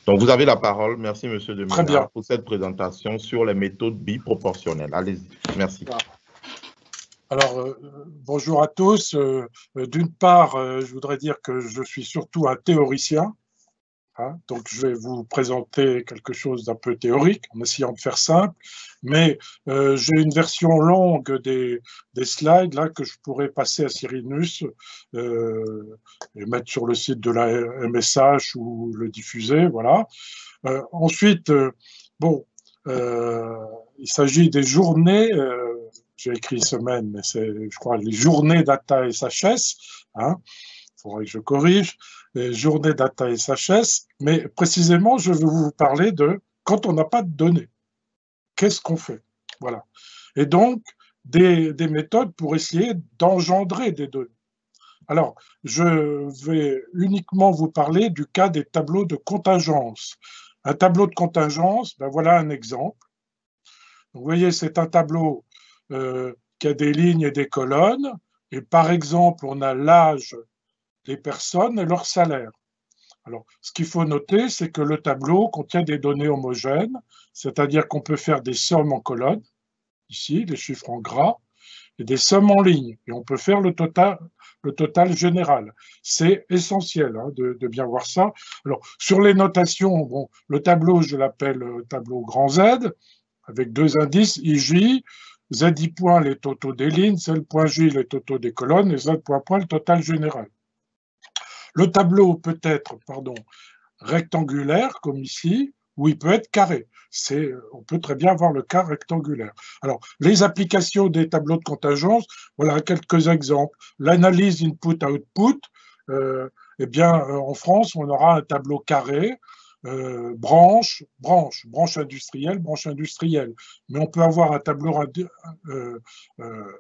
Donc, vous avez la parole. Merci, Monsieur Très bien. Demina, pour cette présentation sur les méthodes biproportionnelles. Allez-y. Merci. Alors, bonjour à tous. D'une part, je voudrais dire que je suis surtout un théoricien. Donc, je vais vous présenter quelque chose d'un peu théorique, en essayant de faire simple. Mais j'ai une version longue des slides là, que je pourrais passer à Cyrinus et mettre sur le site de la MSH ou le diffuser. Voilà. Ensuite, bon, il s'agit des journées, j'ai écrit semaine, mais c'est, je crois, les journées data SHS, hein, il faudrait que je corrige, les journées data SHS, mais précisément, je vais vous parler de quand on n'a pas de données, qu'est-ce qu'on fait? Voilà. Et donc, des méthodes pour essayer d'engendrer des données. Alors, je vais uniquement vous parler du cas des tableaux de contingence. Un tableau de contingence, ben voilà un exemple. Donc, vous voyez, c'est un tableau qui a des lignes et des colonnes. Et par exemple, on a l'âge des personnes et leur salaire. Alors, ce qu'il faut noter, c'est que le tableau contient des données homogènes, c'est-à-dire qu'on peut faire des sommes en colonnes, ici, les chiffres en gras, et des sommes en ligne. Et on peut faire le total général. C'est essentiel de bien voir ça. Alors, sur les notations, bon, le tableau, je l'appelle tableau grand Z, avec deux indices, IJ, ZI point les totaux des lignes, Z.J les totaux des colonnes, et Z.point le total général. Le tableau peut être, rectangulaire, comme ici, ou il peut être carré. On peut très bien avoir le cas rectangulaire. Alors, les applications des tableaux de contingence, voilà quelques exemples. L'analyse input-output, en France, on aura un tableau carré, branche industrielle, branche industrielle. Mais on peut avoir un tableau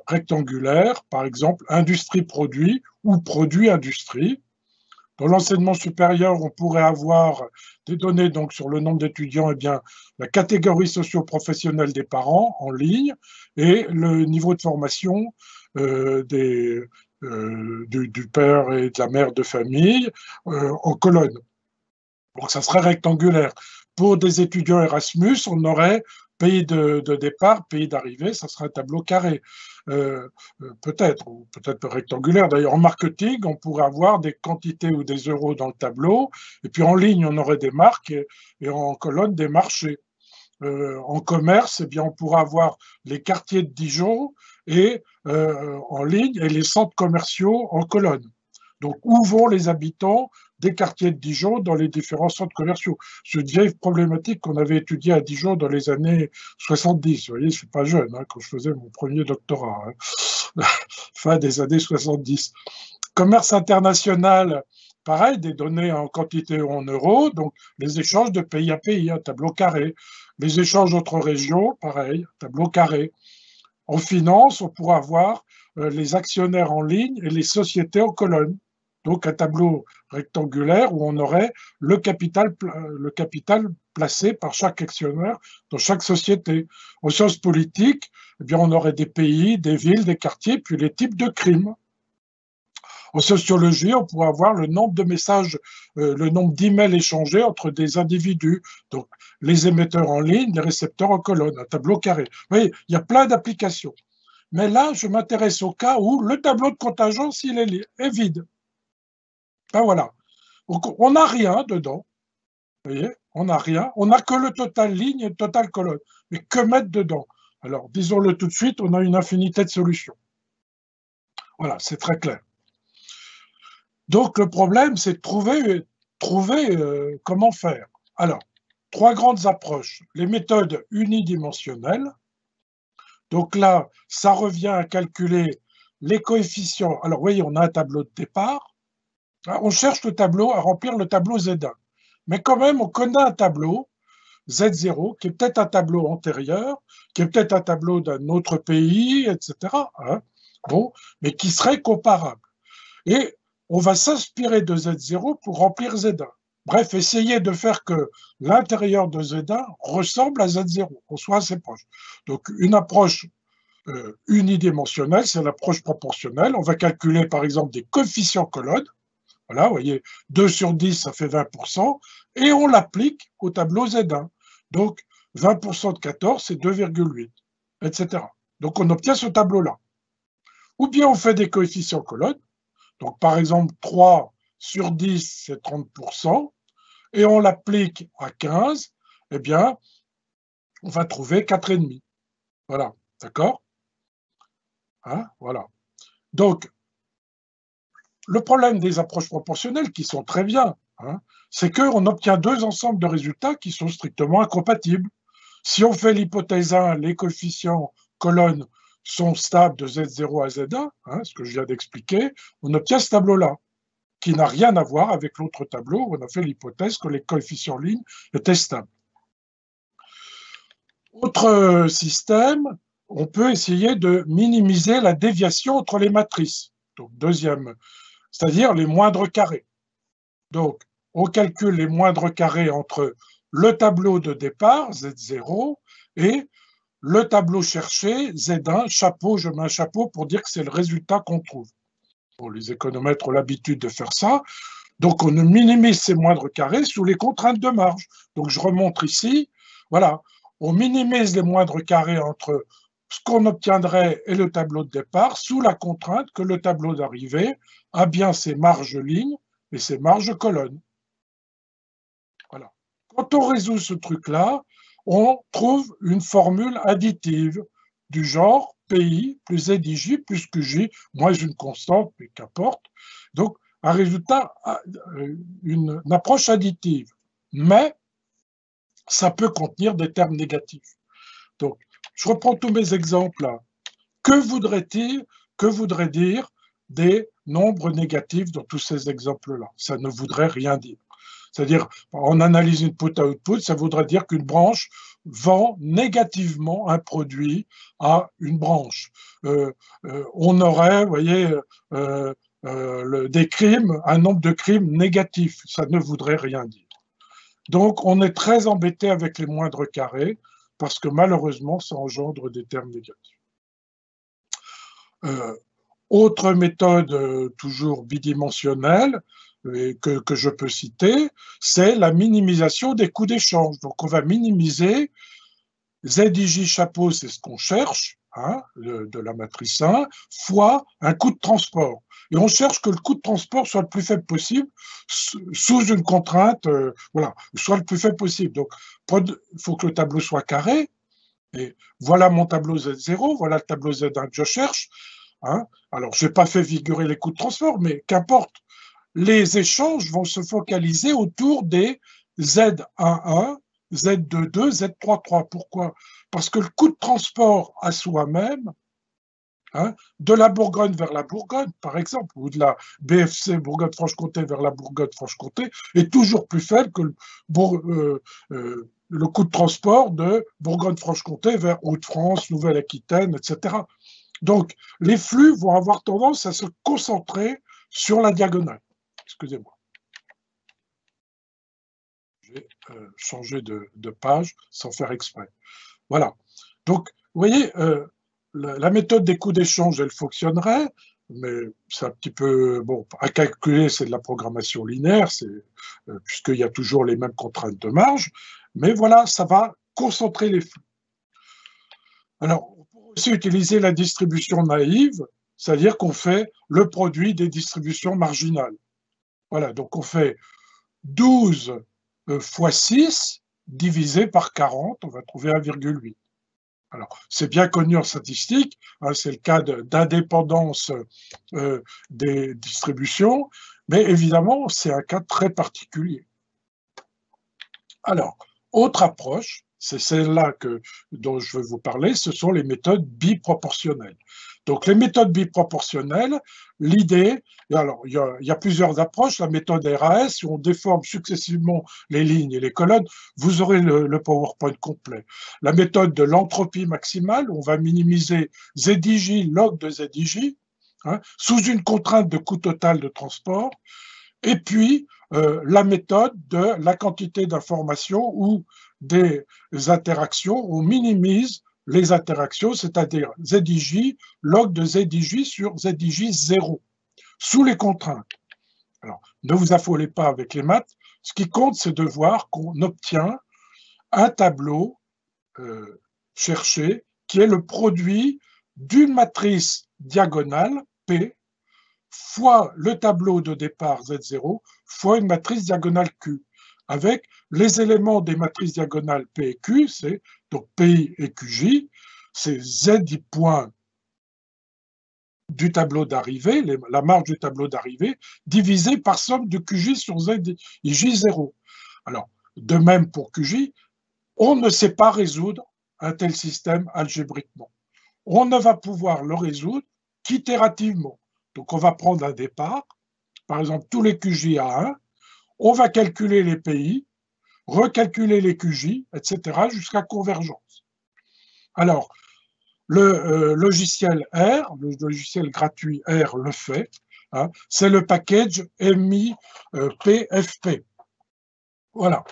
rectangulaire, par exemple, industrie-produit ou produit-industrie. Dans l'enseignement supérieur, on pourrait avoir des données donc sur le nombre d'étudiants, la catégorie socio-professionnelle des parents en ligne et le niveau de formation du père et de la mère de famille en colonne. Donc ça serait rectangulaire. Pour des étudiants Erasmus, on aurait pays de départ, pays d'arrivée, ça serait un tableau carré. Peut-être, ou peut-être rectangulaire. D'ailleurs, en marketing, on pourrait avoir des quantités ou des euros dans le tableau, et puis en ligne, on aurait des marques, et en colonne, des marchés. En commerce, on pourra avoir les quartiers de Dijon et en ligne, et les centres commerciaux en colonne. Donc, où vont les habitants des quartiers de Dijon dans les différents centres commerciaux? C'est une vieille problématique qu'on avait étudiée à Dijon dans les années 70. Vous voyez, je ne suis pas jeune quand je faisais mon premier doctorat, fin des années 70. Commerce international, pareil, des données en quantité ou en euros, donc les échanges de pays à pays, un tableau carré. Les échanges entre régions, pareil, tableau carré. En finance, on pourra avoir les actionnaires en ligne et les sociétés en colonne. Donc un tableau rectangulaire où on aurait le capital placé par chaque actionnaire dans chaque société. En sciences politiques, on aurait des pays, des villes, des quartiers, puis les types de crimes. En sociologie, on pourrait avoir le nombre de messages, le nombre d'emails échangés entre des individus. Donc, les émetteurs en ligne, les récepteurs en colonne, un tableau carré. Vous voyez, il y a plein d'applications. Mais là, je m'intéresse au cas où le tableau de contingence, il est vide. Ben voilà. Donc, on n'a rien dedans. Vous voyez, on n'a rien. On n'a que le total ligne et le total colonne. Mais que mettre dedans? Alors, disons-le tout de suite, on a une infinité de solutions. Voilà, c'est très clair. Donc, le problème, c'est de trouver comment faire. Alors, trois grandes approches. Les méthodes unidimensionnelles. Donc là, ça revient à calculer les coefficients. Alors, vous voyez, on a un tableau de départ. On cherche le tableau, à remplir le tableau Z1. Mais quand même, on connaît un tableau, Z0, qui est peut-être un tableau antérieur, qui est peut-être un tableau d'un autre pays, etc. Bon, mais qui serait comparable. Et on va s'inspirer de Z0 pour remplir Z1. Bref, essayer de faire que l'intérieur de Z1 ressemble à Z0, qu'on soit assez proche. Donc, une approche unidimensionnelle, c'est l'approche proportionnelle. On va calculer, par exemple, des coefficients colonnes. Voilà, vous voyez, 2 sur 10, ça fait 20%, et on l'applique au tableau Z1. Donc, 20% de 14, c'est 2,8, etc. Donc, on obtient ce tableau-là. Ou bien on fait des coefficients colonnes. Donc, par exemple, 3 sur 10, c'est 30%, et on l'applique à 15, eh bien, on va trouver 4,5. Voilà, d'accord? Hein, voilà. Donc, le problème des approches proportionnelles, qui sont très bien, hein, c'est qu'on obtient deux ensembles de résultats qui sont strictement incompatibles. Si on fait l'hypothèse 1, les coefficients colonnes sont stables de Z0 à Z1, hein, ce que je viens d'expliquer, on obtient ce tableau-là, qui n'a rien à voir avec l'autre tableau où on a fait l'hypothèse que les coefficients lignes étaient stables. Autre système, on peut essayer de minimiser la déviation entre les matrices. Donc, deuxième, c'est-à-dire les moindres carrés. Donc, on calcule les moindres carrés entre le tableau de départ, Z0, et le tableau cherché, Z1, chapeau, je mets un chapeau pour dire que c'est le résultat qu'on trouve. Bon, les économètres ont l'habitude de faire ça. Donc, on minimise ces moindres carrés sous les contraintes de marge. Donc, je remonte ici. Voilà, on minimise les moindres carrés entre ce qu'on obtiendrait et le tableau de départ sous la contrainte que le tableau d'arrivée a bien ses marges lignes et ses marges colonnes. Voilà. Quand on résout ce truc-là, on trouve une formule additive du genre PI plus ZIJ plus QJ, moins une constante, mais qu'importe. Donc, un résultat, une approche additive. Mais ça peut contenir des termes négatifs. Donc, je reprends tous mes exemples là. Que voudrait dire des nombres négatifs dans tous ces exemples-là? Ça ne voudrait rien dire. C'est-à-dire, on analyse input à output, ça voudrait dire qu'une branche vend négativement un produit à une branche. On aurait, vous voyez, des crimes, un nombre de crimes négatifs, ça ne voudrait rien dire. Donc, on est très embêté avec les moindres carrés, parce que malheureusement, ça engendre des termes négatifs. Autre méthode toujours bidimensionnelle que je peux citer, c'est la minimisation des coûts d'échange. Donc on va minimiser ZIJ chapeau, c'est ce qu'on cherche, hein, de la matrice 1, fois un coût de transport. Et on cherche que le coût de transport soit le plus faible possible, sous une contrainte, voilà, soit le plus faible possible. Donc il faut que le tableau soit carré. Et voilà mon tableau Z0, voilà le tableau Z1 que je cherche. Hein. Alors, je n'ai pas fait figurer les coûts de transport, mais qu'importe. Les échanges vont se focaliser autour des Z11, Z22, Z33. Pourquoi? Parce que le coût de transport à soi-même, hein, de la Bourgogne vers la Bourgogne, par exemple, ou de la BFC Bourgogne-Franche-Comté vers la Bourgogne-Franche-Comté, est toujours plus faible que le coût de transport de Bourgogne-Franche-Comté vers Hauts-de-France, Nouvelle-Aquitaine, etc. Donc, les flux vont avoir tendance à se concentrer sur la diagonale. Excusez-moi. J'ai changé de page sans faire exprès. Voilà. Donc, vous voyez, la méthode des coûts d'échange, elle fonctionnerait, mais c'est un petit peu, bon, à calculer, c'est de la programmation linéaire, puisqu'il y a toujours les mêmes contraintes de marge, mais voilà, ça va concentrer les flux. Alors, on peut aussi utiliser la distribution naïve, c'est-à-dire qu'on fait le produit des distributions marginales. Voilà, donc on fait 12 fois 6 divisé par 40, on va trouver 1,8. Alors, c'est bien connu en statistique, hein, c'est le cas d'indépendance des distributions, mais évidemment, c'est un cas très particulier. Alors, autre approche, c'est celle-là dont je vais vous parler, ce sont les méthodes biproportionnelles. Donc, les méthodes biproportionnelles, l'idée, alors il y a plusieurs approches, la méthode RAS, où on déforme successivement les lignes et les colonnes, vous aurez le PowerPoint complet. La méthode de l'entropie maximale, on va minimiser ZIJ log de ZIJ, hein, sous une contrainte de coût total de transport, et puis la méthode de la quantité d'informations ou des interactions, on minimise les interactions, c'est-à-dire ZIJ, log de ZIJ sur ZIJ 0, sous les contraintes. Alors, ne vous affolez pas avec les maths. Ce qui compte, c'est de voir qu'on obtient un tableau cherché qui est le produit d'une matrice diagonale P fois le tableau de départ Z0 fois une matrice diagonale Q, avec les éléments des matrices diagonales P et Q, c'est donc PI et QJ, c'est Z point du tableau d'arrivée, la marge du tableau d'arrivée, divisé par somme de QJ sur Z et J0. Alors, de même pour QJ, on ne sait pas résoudre un tel système algébriquement. On ne va pouvoir le résoudre qu'itérativement. Donc, on va prendre un départ, par exemple, tous les QJ à 1, on va calculer les PI, recalculer les QJ, etc., jusqu'à convergence. Alors, le logiciel R, le logiciel gratuit R le fait, hein, c'est le package MI PFP. Voilà.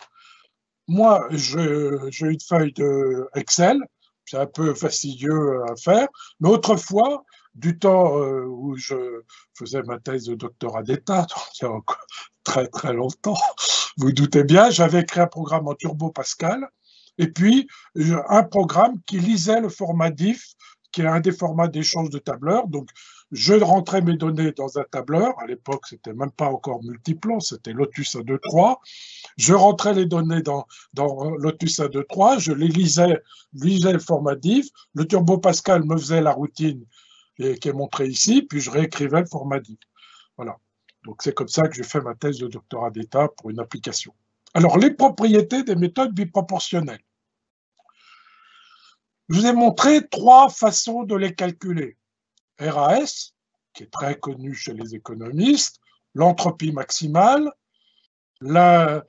Moi, j'ai une feuille de Excel, c'est un peu fastidieux à faire, mais autrefois, du temps où je faisais ma thèse de doctorat d'État, il y a encore très très longtemps, vous doutez bien, j'avais écrit un programme en Turbo Pascal, et puis un programme qui lisait le format diff, qui est un des formats d'échange de tableurs. Donc, je rentrais mes données dans un tableur. À l'époque, c'était même pas encore multiplan, c'était Lotus A23. Je rentrais les données dans Lotus A23, je les lisais le format diff. Le Turbo Pascal me faisait la routine qui est montrée ici, puis je réécrivais le format diff. Voilà. Donc, c'est comme ça que j'ai fait ma thèse de doctorat d'État pour une application. Alors, les propriétés des méthodes biproportionnelles. Je vous ai montré 3 façons de les calculer. RAS, qui est très connu chez les économistes, l'entropie maximale, la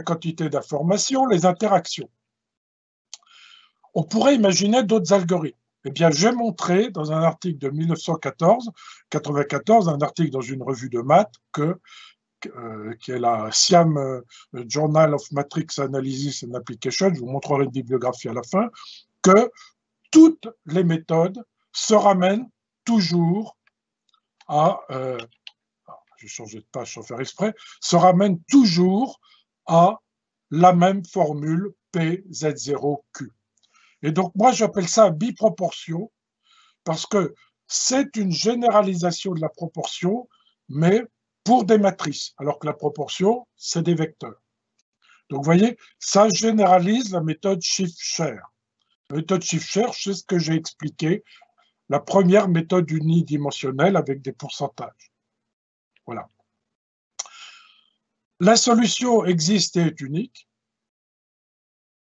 quantité d'informations, les interactions. On pourrait imaginer d'autres algorithmes. Eh bien, j'ai montré dans un article de 1994, un article dans une revue de maths, qui est la Siam Journal of Matrix Analysis and Application, je vous montrerai une bibliographie à la fin, que toutes les méthodes se ramènent toujours à, je vais changer de page sans faire exprès, se ramènent toujours à la même formule PZ0Q. Et donc moi j'appelle ça biproportion parce que c'est une généralisation de la proportion, mais pour des matrices, alors que la proportion, c'est des vecteurs. Donc vous voyez, ça généralise la méthode Shift-Share. La méthode Shift-Share, c'est ce que j'ai expliqué, la première méthode unidimensionnelle avec des pourcentages. Voilà. La solution existe et est unique.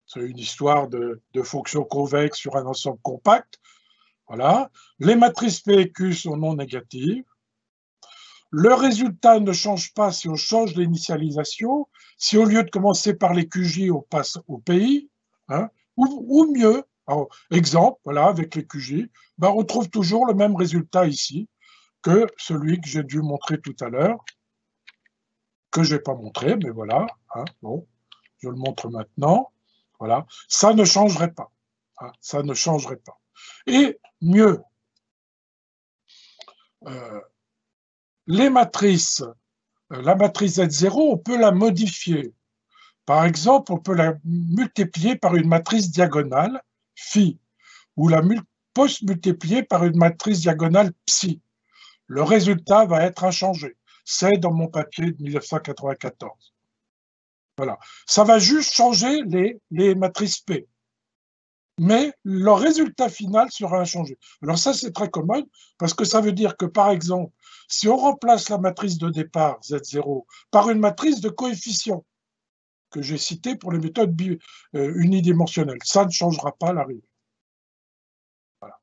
C'est une histoire de fonctions convexes sur un ensemble compact. Voilà. Les matrices P et Q sont non négatives. Le résultat ne change pas si on change l'initialisation. Si au lieu de commencer par les QJ, on passe au PI, hein, ou mieux, alors, exemple, voilà, avec les QJ, ben, on trouve toujours le même résultat ici que celui que j'ai dû montrer tout à l'heure, que je n'ai pas montré, mais voilà, hein, bon, je le montre maintenant. Voilà, ça ne changerait pas. Hein, ça ne changerait pas. Et mieux, les matrices, la matrice Z0, on peut la modifier. Par exemple, on peut la multiplier par une matrice diagonale, phi, ou la post-multiplier par une matrice diagonale psi. Le résultat va être inchangé. C'est dans mon papier de 1994. Voilà. Ça va juste changer les matrices P. Mais le résultat final sera inchangé. Alors ça, c'est très commode, parce que ça veut dire que, par exemple, si on remplace la matrice de départ, Z0, par une matrice de coefficients, que j'ai citée pour les méthodes unidimensionnelles, ça ne changera pas l'arrivée. Voilà.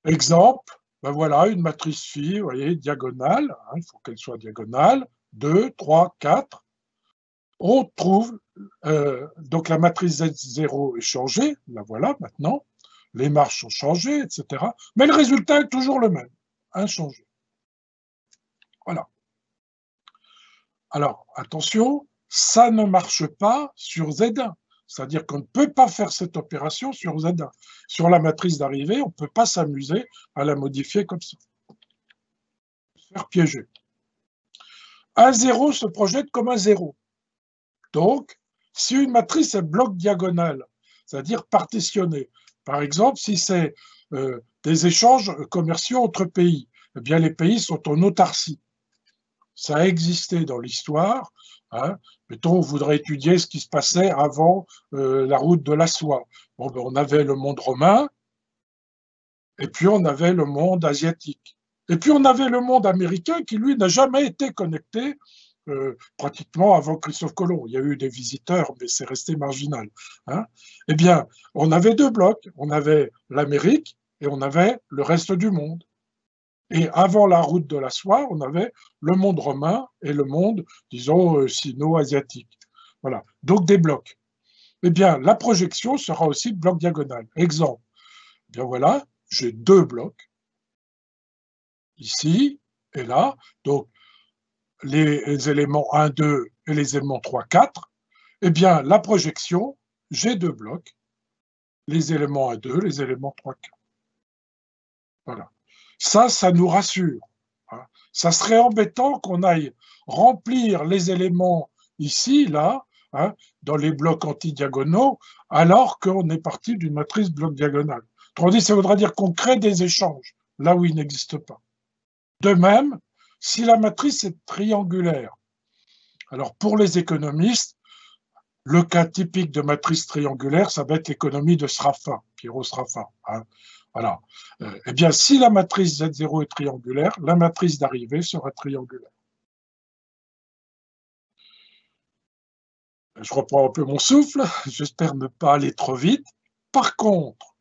Exemple, ben voilà, une matrice phi, vous voyez, diagonale, hein, il faut qu'elle soit diagonale, 2, 3, 4. On trouve, donc la matrice Z0 est changée, la voilà maintenant, les marges sont changées, etc. Mais le résultat est toujours le même, inchangé. Voilà. Alors, attention, ça ne marche pas sur Z1. C'est-à-dire qu'on ne peut pas faire cette opération sur Z1. Sur la matrice d'arrivée, on ne peut pas s'amuser à la modifier comme ça. Se faire piéger. Un 0 se projette comme un 0. Donc, si une matrice est bloc diagonale, c'est-à-dire partitionnée, par exemple, si c'est des échanges commerciaux entre pays, eh bien les pays sont en autarcie. Ça a existé dans l'histoire. Hein. Mettons, on voudrait étudier ce qui se passait avant la route de la soie. Bon, ben, on avait le monde romain, et puis on avait le monde asiatique. Et puis on avait le monde américain qui, lui, n'a jamais été connecté pratiquement avant Christophe Colomb. Il y a eu des visiteurs, mais c'est resté marginal. Hein. Eh bien, on avait deux blocs. On avait l'Amérique et on avait le reste du monde. Et avant la route de la soie, on avait le monde romain et le monde, disons, sino-asiatique. Voilà, donc des blocs. Eh bien, la projection sera aussi bloc diagonal. Exemple, eh bien voilà, j'ai deux blocs, ici et là. Donc, les éléments 1, 2 et les éléments 3, 4. Eh bien, la projection, j'ai deux blocs, les éléments 1, 2, les éléments 3, 4. Voilà. Ça nous rassure. Hein. Ça serait embêtant qu'on aille remplir les éléments ici, là, hein, dans les blocs antidiagonaux, alors qu'on est parti d'une matrice bloc diagonale. Autrement dit, ça voudra dire qu'on crée des échanges, là où ils n'existent pas. De même, si la matrice est triangulaire, alors pour les économistes, le cas typique de matrice triangulaire, ça va être l'économie de Sraffa, Piero Sraffa. Hein. Voilà. Eh bien, si la matrice Z0 est triangulaire, la matrice d'arrivée sera triangulaire. Je reprends un peu mon souffle, j'espère ne pas aller trop vite. Par contre,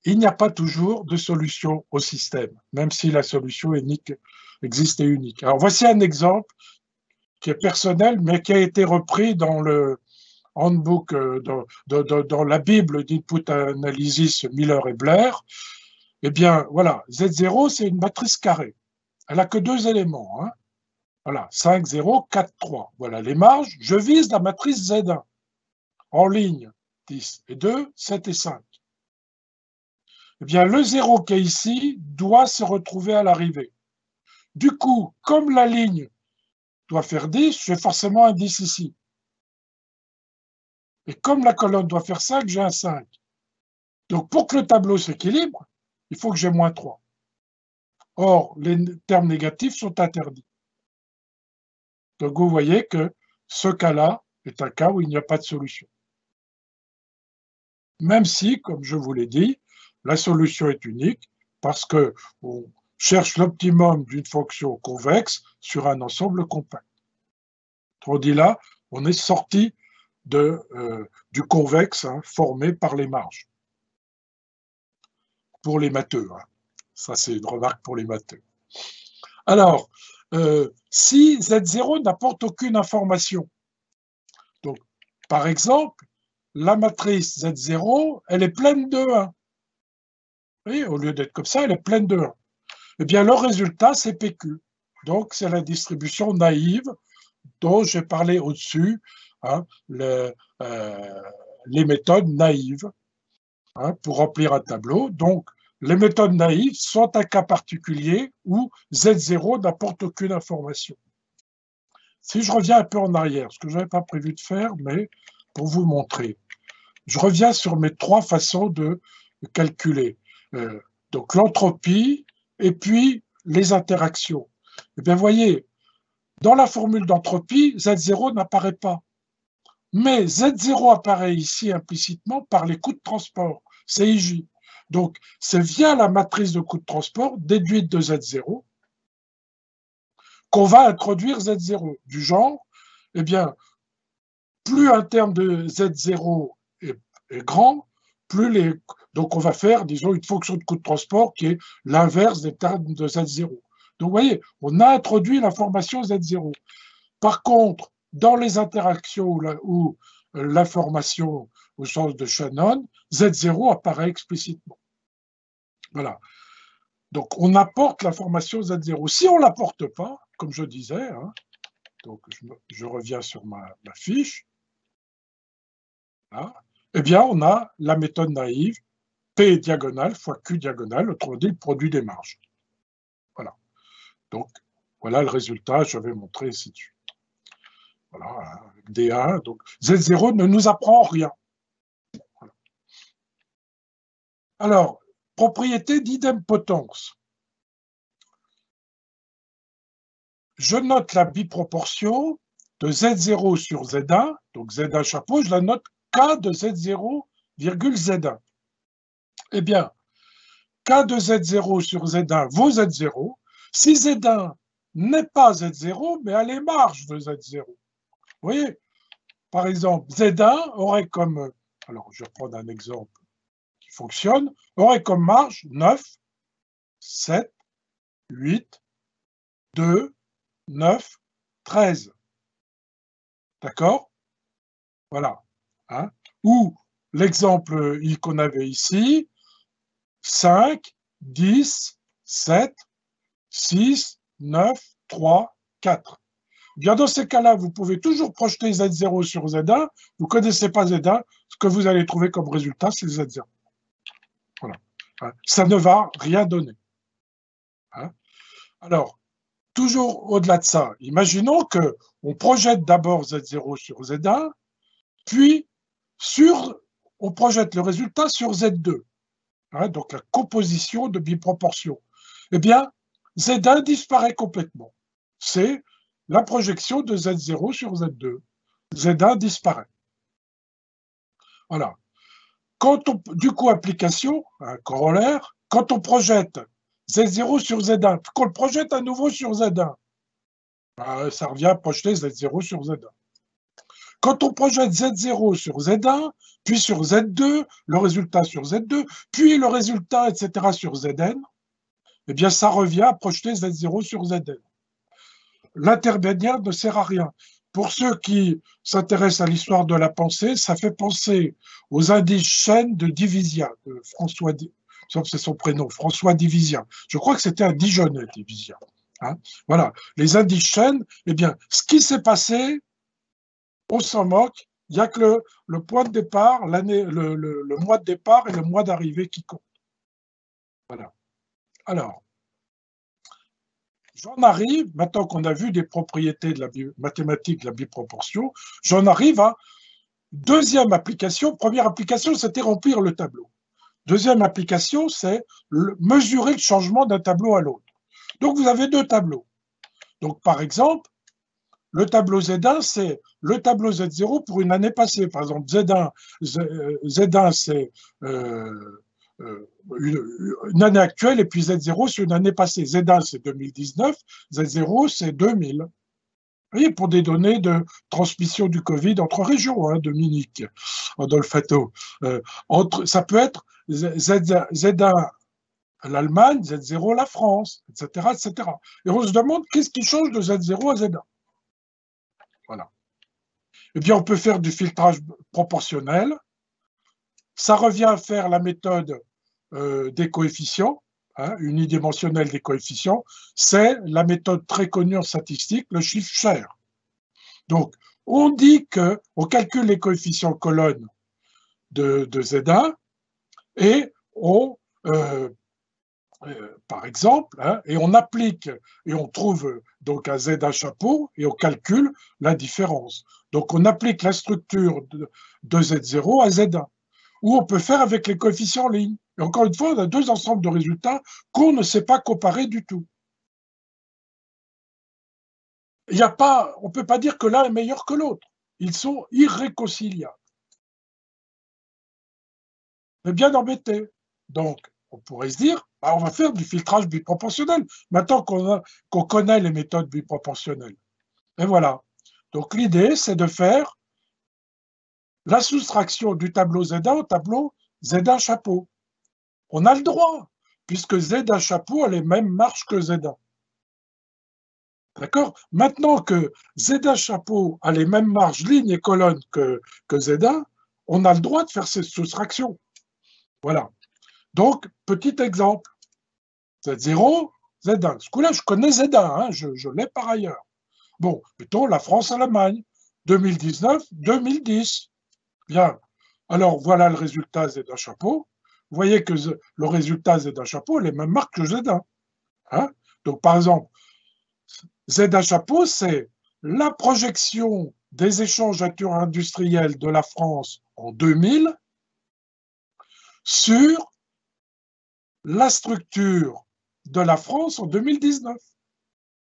il n'y a pas toujours de solution au système, même si la solution existe et unique. Alors, voici un exemple qui est personnel, mais qui a été repris dans le handbook, dans la Bible d'Input Analysis Miller et Blair. Eh bien, voilà, Z0, c'est une matrice carrée. Elle n'a que deux éléments. Hein. Voilà, 5, 0, 4, 3. Voilà les marges. Je vise la matrice Z1 en ligne, 10 et 2, 7 et 5. Eh bien, le 0 qui est ici doit se retrouver à l'arrivée. Du coup, comme la ligne doit faire 10, j'ai forcément un 10 ici. Et comme la colonne doit faire 5, j'ai un 5. Donc, pour que le tableau s'équilibre, il faut que j'ai moins 3. Or, les termes négatifs sont interdits. Donc, vous voyez que ce cas-là est un cas où il n'y a pas de solution. Même si, comme je vous l'ai dit, la solution est unique parce qu'on cherche l'optimum d'une fonction convexe sur un ensemble compact. On dit là, on est sorti du convexe hein, formé par les marges. Pour les matheux. Hein. Ça, c'est une remarque pour les matheux. Alors, si Z0 n'apporte aucune information, donc, par exemple, la matrice Z0, elle est pleine de 1. Vous voyez, au lieu d'être comme ça, elle est pleine de 1. Eh bien, le résultat, c'est PQ. Donc, c'est la distribution naïve dont j'ai parlé au-dessus, hein, les méthodes naïves hein, pour remplir un tableau. Donc, les méthodes naïves sont un cas particulier où Z0 n'apporte aucune information. Si je reviens un peu en arrière, ce que je n'avais pas prévu de faire, mais pour vous montrer, je reviens sur mes trois façons de calculer. Donc l'entropie et puis les interactions. Eh bien, voyez, dans la formule d'entropie, Z0 n'apparaît pas. Mais Z0 apparaît ici implicitement par les coûts de transport, CIJ. Donc, c'est via la matrice de coûts de transport déduite de Z0 qu'on va introduire Z0, du genre, eh bien, plus un terme de Z0 est grand, plus les... Donc, on va faire, disons, une fonction de coût de transport qui est l'inverse des termes de Z0. Donc, vous voyez, on a introduit l'information Z0. Par contre, dans les interactions où l'information au sens de Shannon, Z0 apparaît explicitement. Voilà. Donc, on apporte l'information Z0. Si on ne l'apporte pas, comme je disais, hein, donc je reviens sur ma fiche, là, eh bien, on a la méthode naïve, P diagonale fois Q diagonale, autrement dit, le produit des marges. Voilà. Donc, Voilà le résultat, je vais montrer ainsi de suite. Voilà, avec D1, donc Z0 ne nous apprend rien. Voilà. Alors, propriété d'idempotence. Je note la biproportion de Z0 sur Z1, donc Z1 chapeau, je la note K de Z0, Z1. Eh bien, K de Z0 sur Z1 vaut Z0. Si Z1 n'est pas Z0, mais à les marges de Z0. Vous voyez, par exemple, Z1 aurait comme, alors je vais prendre un exemple qui fonctionne, aurait comme marge 9, 7, 8, 2, 9, 13. D'accord? Voilà. Hein? Ou l'exemple qu'on avait ici, 5, 10, 7, 6, 9, 3, 4. Bien, dans ces cas-là, vous pouvez toujours projeter Z0 sur Z1. Vous ne connaissez pas Z1. Ce que vous allez trouver comme résultat, c'est Z0. Voilà. Ça ne va rien donner. Hein? Alors, toujours au-delà de ça, imaginons qu'on projette d'abord Z0 sur Z1, puis on projette le résultat sur Z2. Hein, donc la composition de biproportion. Eh bien, Z1 disparaît complètement. C'est la projection de Z0 sur Z2. Z1 disparaît. Voilà. Du coup, application, un corollaire, quand on projette Z0 sur Z1, qu'on le projette à nouveau sur Z1, ça revient à projeter Z0 sur Z1. Quand on projette Z0 sur Z1, puis sur Z2, le résultat sur Z2, puis le résultat, etc. sur Zn, eh bien, ça revient à projeter Z0 sur Zn. L'intermédiaire ne sert à rien. Pour ceux qui s'intéressent à l'histoire de la pensée, ça fait penser aux indices chaînes de Divizien, de François, c'est son prénom, François Divizien. Je crois que c'était un Dijonais, Divizien. Hein, voilà, les indices chaînes, eh bien, ce qui s'est passé, on s'en moque, il n'y a que le point de départ, le mois de départ et le mois d'arrivée qui comptent. Voilà. Alors, j'en arrive, maintenant qu'on a vu des propriétés de la mathématique de la biproportion, j'en arrive à deuxième application. Première application, c'était remplir le tableau. Deuxième application, c'est mesurer le changement d'un tableau à l'autre. Donc, vous avez deux tableaux. Donc, par exemple, le tableau Z1, c'est le tableau Z0 pour une année passée. Par exemple, Z1 c'est une année actuelle, et puis Z0, c'est une année passée. Z1, c'est 2019, Z0, c'est 2000. Vous voyez, pour des données de transmission du Covid entre régions, hein, Dominique, Adolfato. Ça peut être Z1 l'Allemagne, Z0 la France, etc., etc. Et on se demande qu'est-ce qui change de Z0 à Z1. Voilà. Eh bien, on peut faire du filtrage proportionnel. Ça revient à faire la méthode des coefficients, hein, unidimensionnelle des coefficients. C'est la méthode très connue en statistique, le chiffre cher. Donc, on dit qu'on calcule les coefficients colonnes de Z1 et on, par exemple, hein, et on applique, et on trouve donc un Z1 chapeau, et on calcule la différence. Donc, on applique la structure de Z0 à Z1, ou on peut faire avec les coefficients en ligne. Et encore une fois, on a deux ensembles de résultats qu'on ne sait pas comparer du tout. On ne peut pas dire que l'un est meilleur que l'autre. Ils sont irréconciliables. Mais bien embêté. Donc, on pourrait se dire, on va faire du filtrage biproportionnel, maintenant qu'on connaît les méthodes biproportionnelles. Et voilà. Donc, l'idée, c'est de faire la soustraction du tableau Z1 au tableau Z1 chapeau. On a le droit, puisque Z1 chapeau a les mêmes marges que Z1. D'accord? Maintenant que Z1 chapeau a les mêmes marges lignes et colonnes que Z1, on a le droit de faire cette soustraction. Voilà. Donc, petit exemple. Z0, Z1. Ce coup-là, je connais Z1, hein, je l'ai par ailleurs. Bon, mettons la France-Allemagne, 2019-2010. Bien. Alors, voilà le résultat Z1 chapeau. Vous voyez que le résultat Z1 chapeau a les mêmes marques que Z1. Hein? Donc, par exemple, Z chapeau, c'est la projection des échanges interindustriels de la France en 2000 sur la structure de la France en 2019.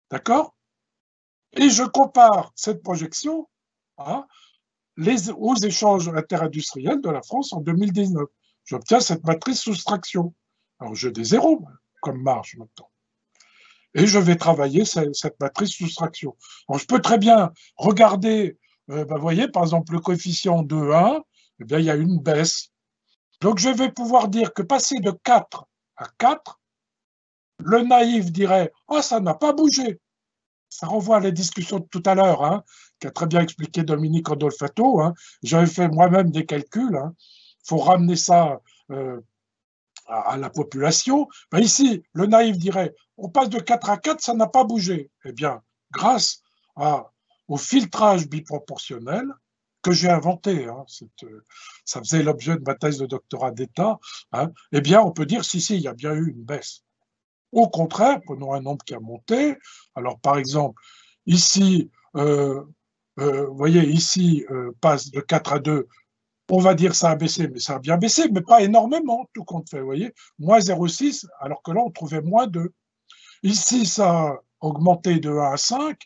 D'accord? Et je compare cette projection aux échanges interindustriels de la France en 2019. J'obtiens cette matrice soustraction. Alors, j'ai des zéros comme marge maintenant. Et je vais travailler cette matrice soustraction. Alors, je peux très bien regarder, vous voyez, par exemple, le coefficient de 1, eh bien, il y a une baisse. Donc, je vais pouvoir dire que passer de 4 à 4, le naïf dirait « Ah, ça n'a pas bougé ». Ça renvoie à la discussion de tout à l'heure, qu'a très bien expliqué Dominique Rodolfato. J'avais fait moi-même des calculs. Il faut ramener ça à la population. Ben ici, le naïf dirait, on passe de 4 à 4, ça n'a pas bougé. Eh bien, grâce au filtrage biproportionnel que j'ai inventé, ça faisait l'objet de ma thèse de doctorat d'État, eh bien, on peut dire, si, il y a bien eu une baisse. Au contraire, prenons un nombre qui a monté. Alors, par exemple, ici, vous voyez, ici, passe de 4 à 2, on va dire ça a baissé, mais ça a bien baissé, mais pas énormément, tout compte fait, vous voyez, moins 0,6, alors que là, on trouvait moins 2. Ici, ça a augmenté de 1 à 5,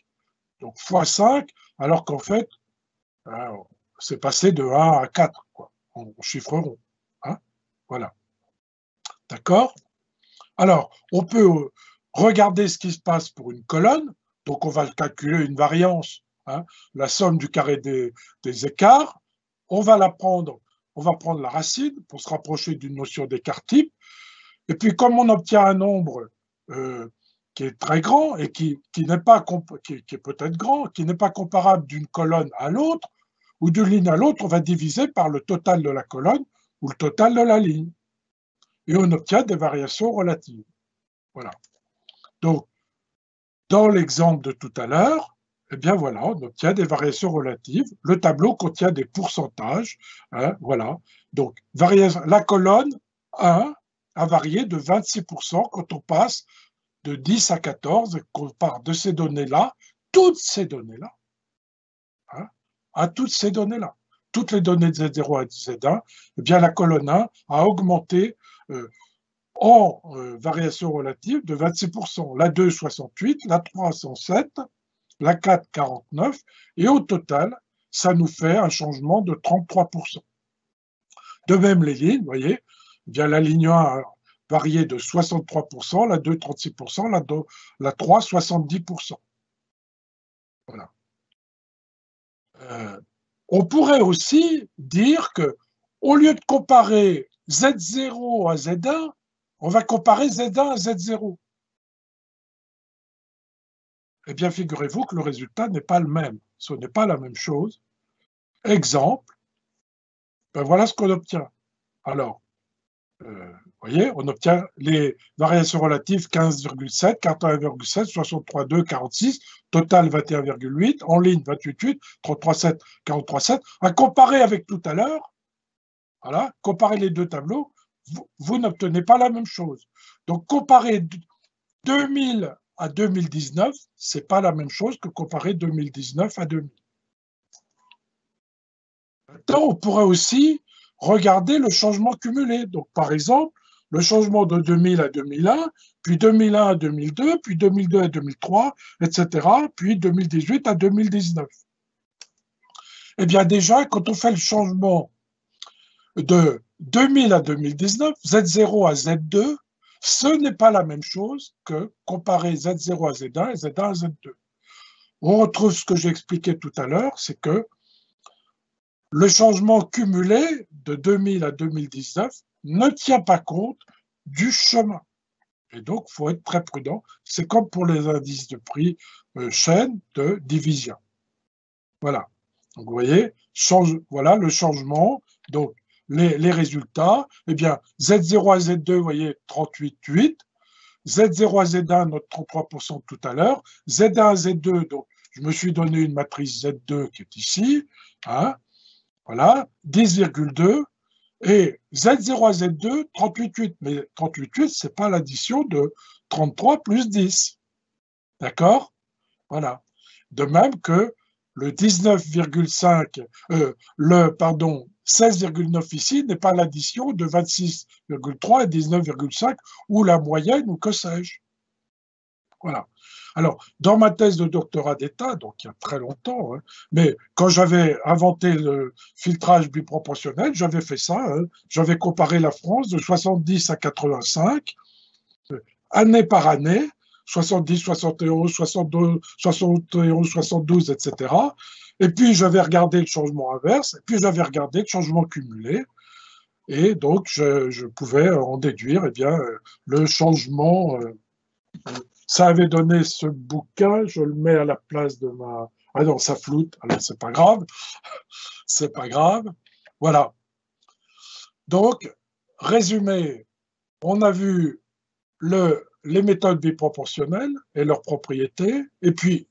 donc fois 5, alors qu'en fait, c'est passé de 1 à 4, quoi, en chiffre rond. Voilà. D'accord? Alors, on peut regarder ce qui se passe pour une colonne, donc on va calculer une variance, la somme du carré des écarts. On va prendre la racine pour se rapprocher d'une notion d'écart type. Et puis, comme on obtient un nombre qui est très grand et qui est peut-être grand, qui n'est pas comparable d'une colonne à l'autre ou d'une ligne à l'autre, on va diviser par le total de la colonne ou le total de la ligne. Et on obtient des variations relatives. Voilà. Donc, dans l'exemple de tout à l'heure, eh bien voilà, on obtient des variations relatives. Le tableau contient des pourcentages. Voilà. Donc, la colonne 1 a varié de 26% quand on passe de 10 à 14 et qu'on part de ces données-là, toutes ces données-là, à toutes ces données-là. Toutes les données de Z0 à Z1, eh bien la colonne 1 a augmenté en variation relative de 26%. La 2, 68, la 3, 107, la 4, 49, et au total, ça nous fait un changement de 33%. De même, les lignes, vous voyez, eh bien, la ligne 1 a varié de 63%, la 2, 36%, la 3, 70%. Voilà. On pourrait aussi dire que, au lieu de comparer Z0 à Z1, on va comparer Z1 à Z0. Eh bien, figurez-vous que le résultat n'est pas le même. Ce n'est pas la même chose. Exemple, ben voilà ce qu'on obtient. Alors, vous voyez, on obtient les variations relatives 15,7, 41,7, 63,2, 46, total 21,8, en ligne 28,8, 33,7, 43,7. À comparer avec tout à l'heure, voilà, comparer les deux tableaux, vous n'obtenez pas la même chose. Donc, comparer 2000 à 2019, ce n'est pas la même chose que comparer 2019 à 2000. Maintenant, on pourrait aussi regarder le changement cumulé. Donc, par exemple, le changement de 2000 à 2001, puis 2001 à 2002, puis 2002 à 2003, etc., puis 2018 à 2019. Eh bien, déjà, quand on fait le changement de 2000 à 2019, Z0 à Z2, ce n'est pas la même chose que comparer Z0 à Z1 et Z1 à Z2. On retrouve ce que j'ai expliqué tout à l'heure, c'est que le changement cumulé de 2000 à 2019 ne tient pas compte du chemin. Et donc, il faut être très prudent. C'est comme pour les indices de prix chaîne de division. Voilà. Donc, vous voyez, voilà le changement. Donc, les résultats, eh bien, Z0 à Z2, vous voyez, 38,8. Z0 à Z1, notre 33% tout à l'heure. Z1 à Z2, donc, je me suis donné une matrice Z2 qui est ici. Voilà, 10,2. Et Z0 à Z2, 38,8. Mais 38,8, ce n'est pas l'addition de 33 plus 10. D'accord? Voilà. De même que le 19,5, pardon, 16,9 ici n'est pas l'addition de 26,3 et 19,5 ou la moyenne ou que sais-je. Voilà. Alors, dans ma thèse de doctorat d'État, donc il y a très longtemps, hein, mais quand j'avais inventé le filtrage biproportionnel, j'avais fait ça, hein, j'avais comparé la France de 70 à 85, année par année, 70, 71, 72, 71, 72, etc. Et puis j'avais regardé le changement inverse, et puis j'avais regardé le changement cumulé, et donc je pouvais en déduire eh bien, le changement. Ça avait donné ce bouquin, je le mets à la place de ma... Ah non, ça floute, alors c'est pas grave, c'est pas grave. Voilà. Donc, résumé, on a vu les méthodes biproportionnelles et leurs propriétés, et puis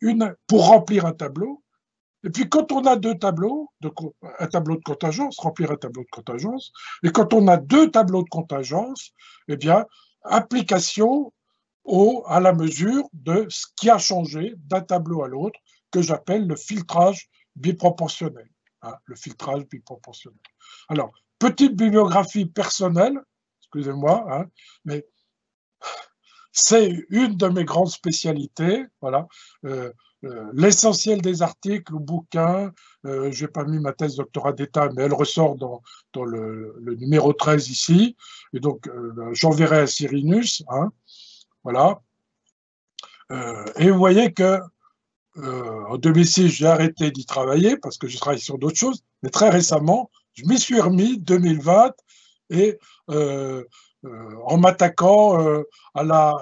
pour remplir un tableau. Et puis quand on a deux tableaux, un tableau de contingence, remplir un tableau de contingence, et quand on a deux tableaux de contingence, eh bien, application à la mesure de ce qui a changé d'un tableau à l'autre, que j'appelle le filtrage biproportionnel. Hein, le filtrage biproportionnel. Alors, petite bibliographie personnelle, excusez-moi, hein, mais c'est une de mes grandes spécialités. Voilà. L'essentiel des articles ou bouquins, je n'ai pas mis ma thèse doctorat d'État, mais elle ressort dans le numéro 13 ici, et donc j'enverrai à Cyrinus. Hein, voilà. Et vous voyez que en 2006, j'ai arrêté d'y travailler parce que je travaille sur d'autres choses, mais très récemment, je m'y suis remis, 2020, et en m'attaquant à la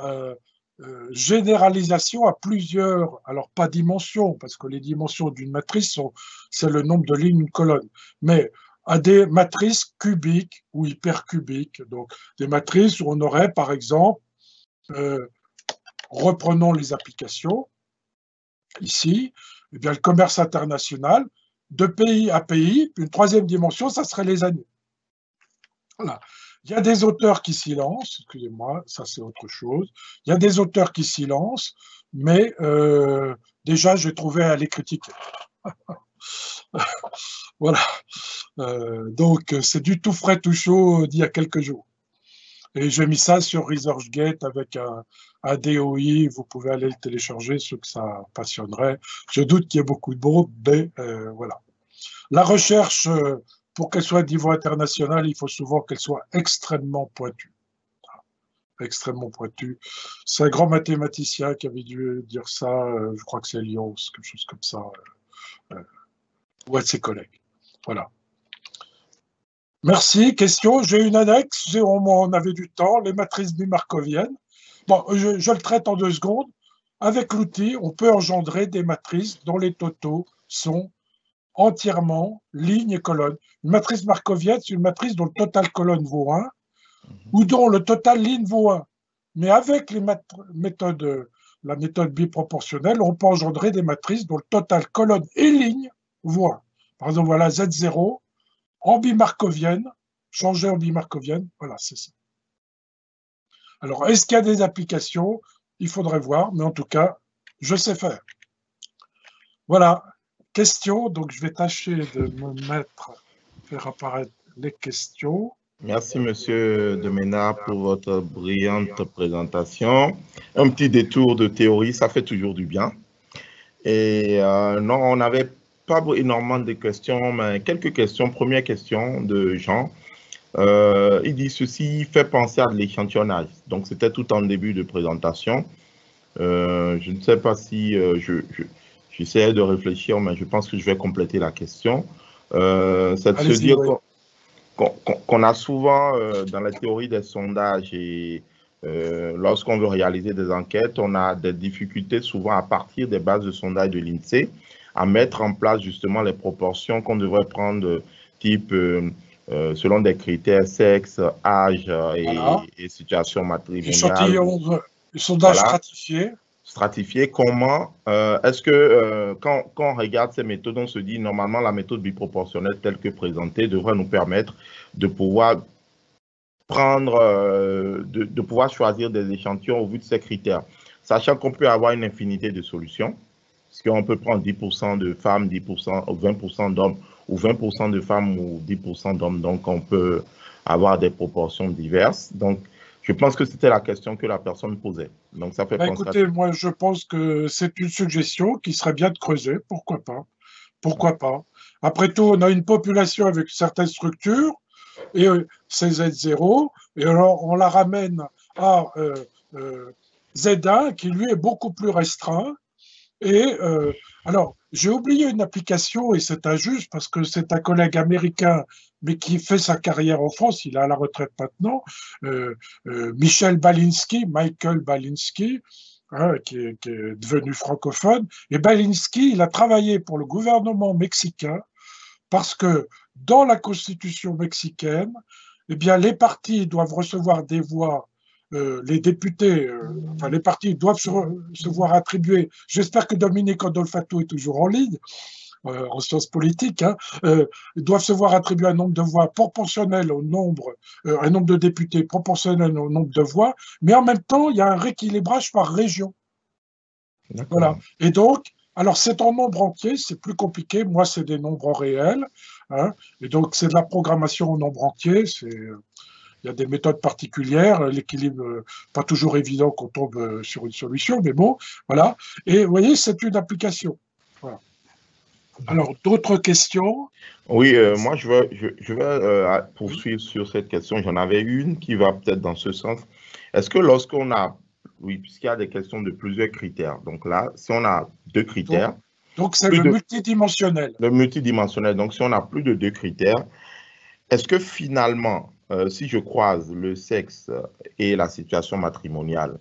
généralisation à plusieurs, alors pas dimensions, parce que les dimensions d'une matrice, c'est le nombre de lignes d'une colonne, mais à des matrices cubiques ou hypercubiques, donc des matrices où on aurait, par exemple, reprenons les applications, ici, eh bien, le commerce international, de pays à pays, une troisième dimension, ça serait les années. Voilà. Il y a des auteurs qui s'y lancent, excusez-moi, ça c'est autre chose. Il y a des auteurs qui s'y lancent, mais déjà, j'ai trouvé à les critiquer. Voilà. Donc, c'est du tout frais, tout chaud d'il y a quelques jours. Et j'ai mis ça sur ResearchGate avec un DOI. Vous pouvez aller le télécharger, ceux que ça passionnerait. Je doute qu'il y ait beaucoup de bons, mais voilà. La recherche, pour qu'elle soit de niveau international, il faut souvent qu'elle soit extrêmement pointue. Extrêmement pointue. C'est un grand mathématicien qui avait dû dire ça, je crois que c'est Lyons, quelque chose comme ça, ou un de ses collègues. Voilà. Merci. Question. J'ai une annexe. On avait du temps. Les matrices bimarkoviennes. Bon, je le traite en 2 secondes. Avec l'outil, on peut engendrer des matrices dont les totaux sont entièrement lignes et colonnes. Une matrice markovienne, c'est une matrice dont le total colonne vaut 1 ou dont le total ligne vaut 1. Mais avec la méthode biproportionnelle, on peut engendrer des matrices dont le total colonne et ligne vaut 1. Par exemple, voilà Z0 en bimarkovienne, changer en bimarkovienne, voilà, c'est ça. Alors, est-ce qu'il y a des applications? Il faudrait voir, mais en tout cas, je sais faire. Voilà, question, donc je vais tâcher de me faire apparaître les questions. Merci, Monsieur Demena, pour votre brillante présentation. Un petit détour de théorie, ça fait toujours du bien. Et non, on n'avait pas énormément de questions, mais quelques questions. Première question de Jean. Il dit ceci fait penser à de l'échantillonnage. Donc, c'était tout en début de présentation. Je ne sais pas si j'essaie de réfléchir, mais je pense que je vais compléter la question. C'est de se dire qu'on a souvent, dans la théorie des sondages et lorsqu'on veut réaliser des enquêtes, on a des difficultés souvent à partir des bases de sondage de l'INSEE à mettre en place justement les proportions qu'on devrait prendre type selon des critères sexe, âge et situation matrimoniale. Sondage stratifié. Stratifié, comment est-ce que quand on regarde ces méthodes, on se dit normalement la méthode biproportionnelle telle que présentée devrait nous permettre de pouvoir prendre, de pouvoir choisir des échantillons au vu de ces critères, sachant qu'on peut avoir une infinité de solutions. Puisqu'on peut prendre 10% de femmes, 10% ou 20% d'hommes, ou 20% de femmes ou 10% d'hommes. Donc, on peut avoir des proportions diverses. Donc, je pense que c'était la question que la personne posait. Donc, ça fait Bah, penser à écoutez, moi, je pense que c'est une suggestion qui serait bien de creuser. Pourquoi pas? Pourquoi pas? Après tout, on a une population avec certaines structures, et c'est Z0, et alors on la ramène à Z1, qui lui est beaucoup plus restreint. Et alors, j'ai oublié une application, et c'est injuste, parce que c'est un collègue américain, mais qui fait sa carrière en France, il est à la retraite maintenant, Michael Balinski, hein, qui est devenu francophone. Et Balinski, il a travaillé pour le gouvernement mexicain, parce que dans la constitution mexicaine, eh bien, les partis doivent recevoir des voix, les députés, enfin les partis doivent se voir attribuer. J'espère que Dominique Andolfato est toujours en ligne, en sciences politiques, hein, doivent se voir attribuer un nombre de voix proportionnel au nombre, un nombre de députés proportionnel au nombre de voix, mais en même temps, il y a un rééquilibrage par région. Voilà. Et donc, alors c'est en nombre entier, c'est plus compliqué. Moi, c'est des nombres réels, hein, et donc c'est de la programmation en nombre entier. Il y a des méthodes particulières, l'équilibre pas toujours évident quand on tombe sur une solution, mais bon, voilà. Et vous voyez, c'est une application. Voilà. Alors, d'autres questions? Oui, moi, je vais poursuivre sur cette question. J'en avais une qui va peut-être dans ce sens. Est-ce que lorsqu'on a, oui, puisqu'il y a des questions de plusieurs critères, donc là, si on a deux critères, Donc c'est plus le de, multidimensionnel. le multidimensionnel, donc si on a plus de deux critères, est-ce que finalement, si je croise le sexe et la situation matrimoniale,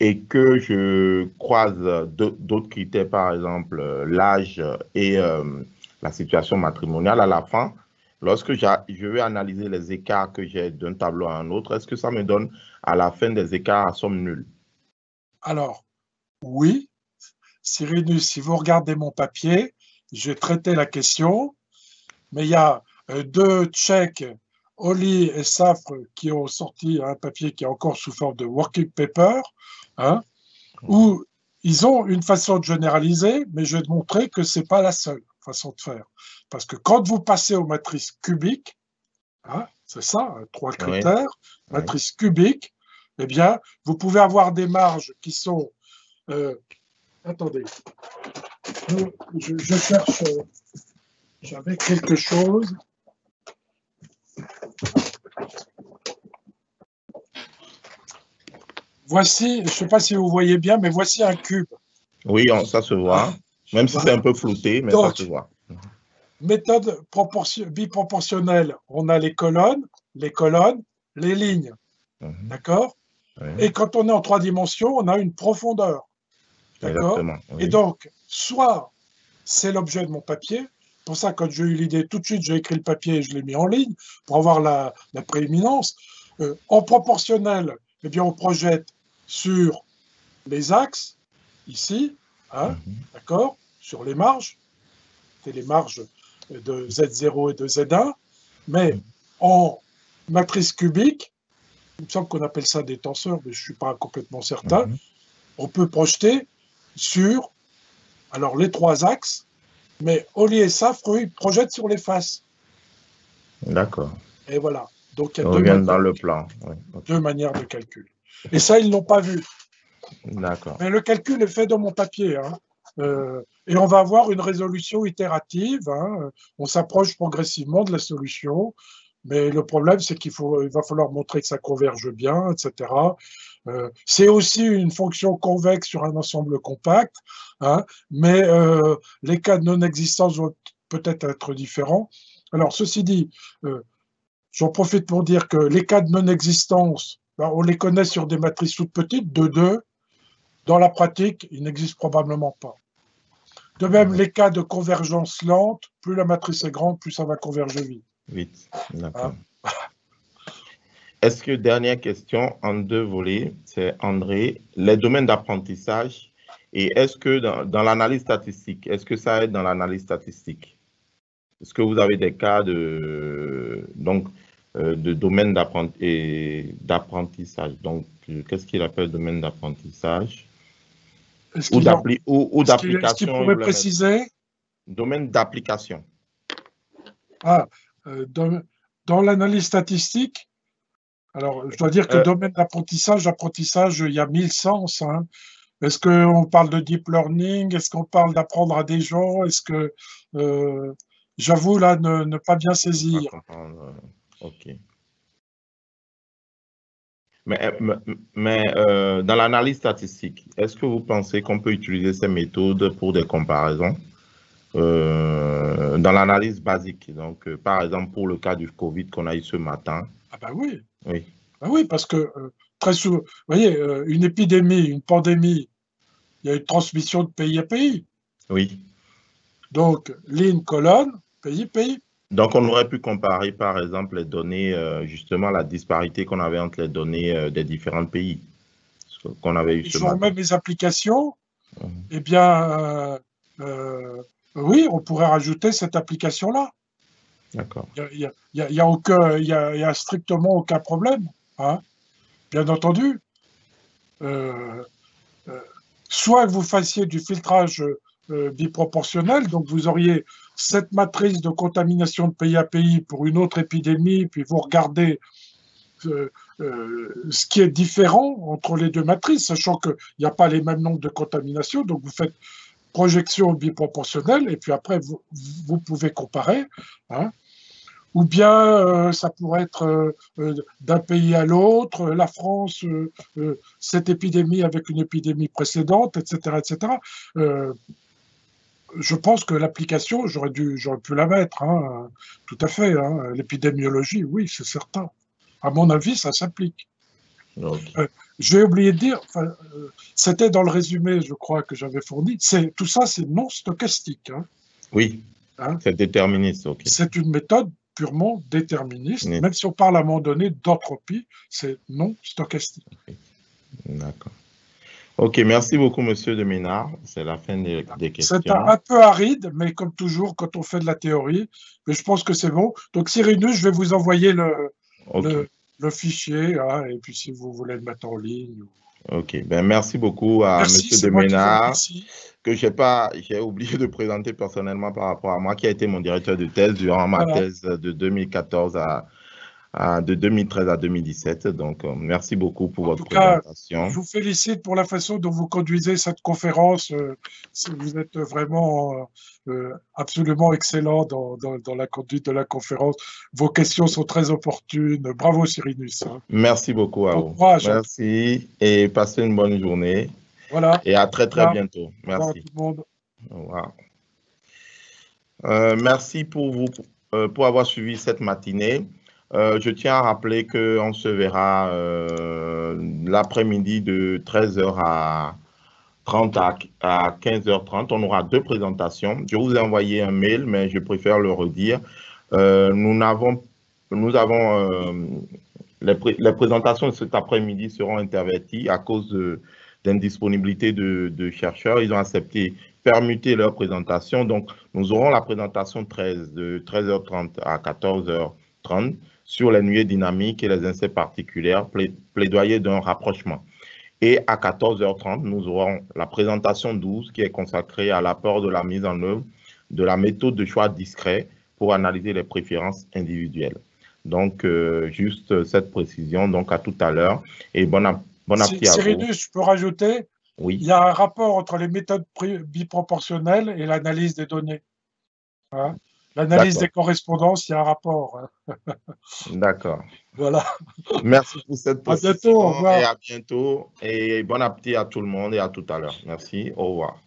et que je croise d'autres critères, par exemple l'âge et la situation matrimoniale à la fin, lorsque je vais analyser les écarts que j'ai d'un tableau à un autre, est-ce que ça me donne à la fin des écarts à somme nulle? Alors, oui, Cyrinus, si vous regardez mon papier, j'ai traité la question, mais il y a deux Tchèques, Oli et Safre, qui ont sorti un papier qui est encore sous forme de working paper, hein, où ils ont une façon de généraliser, mais je vais te montrer que ce n'est pas la seule façon de faire. Parce que quand vous passez aux matrices cubiques, hein, c'est ça, hein, trois Oui, critères, oui. matrice cubique, eh bien, vous pouvez avoir des marges qui sont... attendez, je cherche... j'avais quelque chose. Voici, je ne sais pas si vous voyez bien, mais voici un cube. Oui, ça se voit, Ah, même si c'est voilà. un peu flouté, mais ça Donc, se voit. méthode biproportionnelle, on a les colonnes, les lignes. D'accord? Oui, Et quand on est en trois dimensions, on a une profondeur. D'accord? exactement. Et Oui. donc, soit c'est l'objet de mon papier, pour ça, quand j'ai eu l'idée, tout de suite, j'ai écrit le papier et je l'ai mis en ligne pour avoir la prééminence. En proportionnel, eh bien, on projette sur les axes, ici, hein, d'accord, sur les marges, c'est les marges de Z0 et de Z1, mais en matrice cubique, il me semble qu'on appelle ça des tenseurs, mais je ne suis pas complètement certain, on peut projeter sur alors les trois axes, mais Oli et Safre, eux, ils projettent sur les faces. D'accord. Et voilà. Donc il y a On revient dans le plan. Oui. Okay. Deux manières de calcul. Et ça, ils ne l'ont pas vu. D'accord. Mais le calcul est fait dans mon papier. Hein. Et on va avoir une résolution itérative. Hein. On s'approche progressivement de la solution. Mais le problème, c'est qu'il va falloir montrer que ça converge bien, etc. C'est aussi une fonction convexe sur un ensemble compact, hein, mais les cas de non-existence vont peut-être être différents. Alors, ceci dit, j'en profite pour dire que les cas de non-existence, ben, on les connaît sur des matrices toutes petites, de 2. Dans la pratique, ils n'existent probablement pas. De même, les cas de convergence lente, plus la matrice est grande, plus ça va converger vite. Vite, d'accord. Hein? Est-ce que, dernière question, en deux volets, c'est André, les domaines d'apprentissage, et est-ce que dans l'analyse statistique, est-ce que ça aide dans l'analyse statistique? Est-ce que vous avez des cas de domaine d'apprentissage? Donc, qu'est-ce qu'il appelle domaine d'apprentissage? Est-ce ou qu'il leur- est-ce qu'il d'application, ils pourrait voulaient mettre. préciser? Domaine d'application. Ah, dans l'analyse statistique, alors je dois dire que Euh, domaine apprentissage, il y a 1000 sens, hein. Est-ce qu'on parle de deep learning? Est-ce qu'on parle d'apprendre à des gens? Est-ce que, j'avoue là, ne pas bien je peux pas saisir. comprendre. OK. Mais dans l'analyse statistique, est-ce que vous pensez qu'on peut utiliser ces méthodes pour des comparaisons dans l'analyse basique? Donc, par exemple, pour le cas du Covid qu'on a eu ce matin. Ah ben oui, Oui, ben oui, parce que très souvent, vous voyez, une épidémie, une pandémie, il y a une transmission de pays à pays. oui. Donc, ligne, colonne, pays, pays. Donc, on aurait pu comparer, par exemple, les données, justement, la disparité qu'on avait entre les données des différents pays qu'on avait eu Et ce je vous matin. remets mes applications. Mhm. Eh bien, oui, on pourrait rajouter cette application-là. D'accord. Il y a strictement aucun problème, hein, bien entendu. Euh, euh, Soit que vous fassiez du filtrage biproportionnel, donc vous auriez cette matrice de contamination de pays à pays pour une autre épidémie, puis vous regardez ce qui est différent entre les deux matrices, sachant qu'il n'y a pas les mêmes nombres de contaminations, donc vous faites projection biproportionnelle, et puis après, vous pouvez comparer, hein. Ou bien ça pourrait être d'un pays à l'autre, la France, cette épidémie avec une épidémie précédente, etc. etc. Je pense que l'application, j'aurais pu la mettre, hein, tout à fait, hein. L'épidémiologie, oui, c'est certain. À mon avis, ça s'applique. OK. J'ai oublié de dire, enfin, c'était dans le résumé, je crois, que j'avais fourni, tout ça, c'est non stochastique, hein, Oui, hein. c'est déterministe. OK. C'est une méthode purement déterministe, Oui, même si on parle à un moment donné d'entropie, c'est non stochastique. d'accord. OK, merci beaucoup, Monsieur de Ménard. C'est la fin des C'est questions. un peu aride, mais comme toujours, quand on fait de la théorie, mais je pense que c'est bon. Donc, Cyrus, je vais vous envoyer OK. le fichier, hein, et puis si vous voulez le mettre en ligne. OK. Ben, merci beaucoup à Merci, Monsieur de c'est moi qui vous Ménard, remercie. que j'ai oublié de présenter personnellement par rapport à moi, qui a été mon directeur de thèse durant ma Voilà. thèse de 2014 de 2013 à 2017. Donc, merci beaucoup pour En votre tout cas, présentation. je vous félicite pour la façon dont vous conduisez cette conférence. Vous êtes vraiment absolument excellent dans la conduite de la conférence. Vos questions sont très opportunes. Bravo, Cyrinus, hein. Merci beaucoup à Bon vous. courage, hein. Merci et passez une bonne journée Voilà. et à très, très Voilà. bientôt. Au revoir à Merci. tout le monde. Au revoir. Merci pour avoir suivi cette matinée. Je tiens à rappeler qu'on se verra l'après-midi de 13h à 15h30. On aura deux présentations. Je vous ai envoyé un mail, mais je préfère le redire. Nous avons les présentations de cet après-midi seront interverties à cause d'indisponibilité de chercheurs. Ils ont accepté permuter leur présentation. Donc, nous aurons la présentation 13 de 13h30 à 14h30 sur les nuées dynamiques et les insectes particulières, plaidoyer d'un rapprochement. Et à 14h30, nous aurons la présentation 12 qui est consacrée à l'apport de la mise en œuvre de la méthode de choix discret pour analyser les préférences individuelles. Donc, juste cette précision. Donc, à tout à l'heure et bon appétit à vous. Cyrinus, je peux rajouter, il Oui, y a un rapport entre les méthodes biproportionnelles et l'analyse des données, hein. L'analyse des d'accord, correspondances, il y a un rapport, hein. d'accord. Voilà. Merci pour cette À bientôt. Au précision et revoir. à bientôt. Et bon appétit à tout le monde et à tout à l'heure. Merci, au revoir.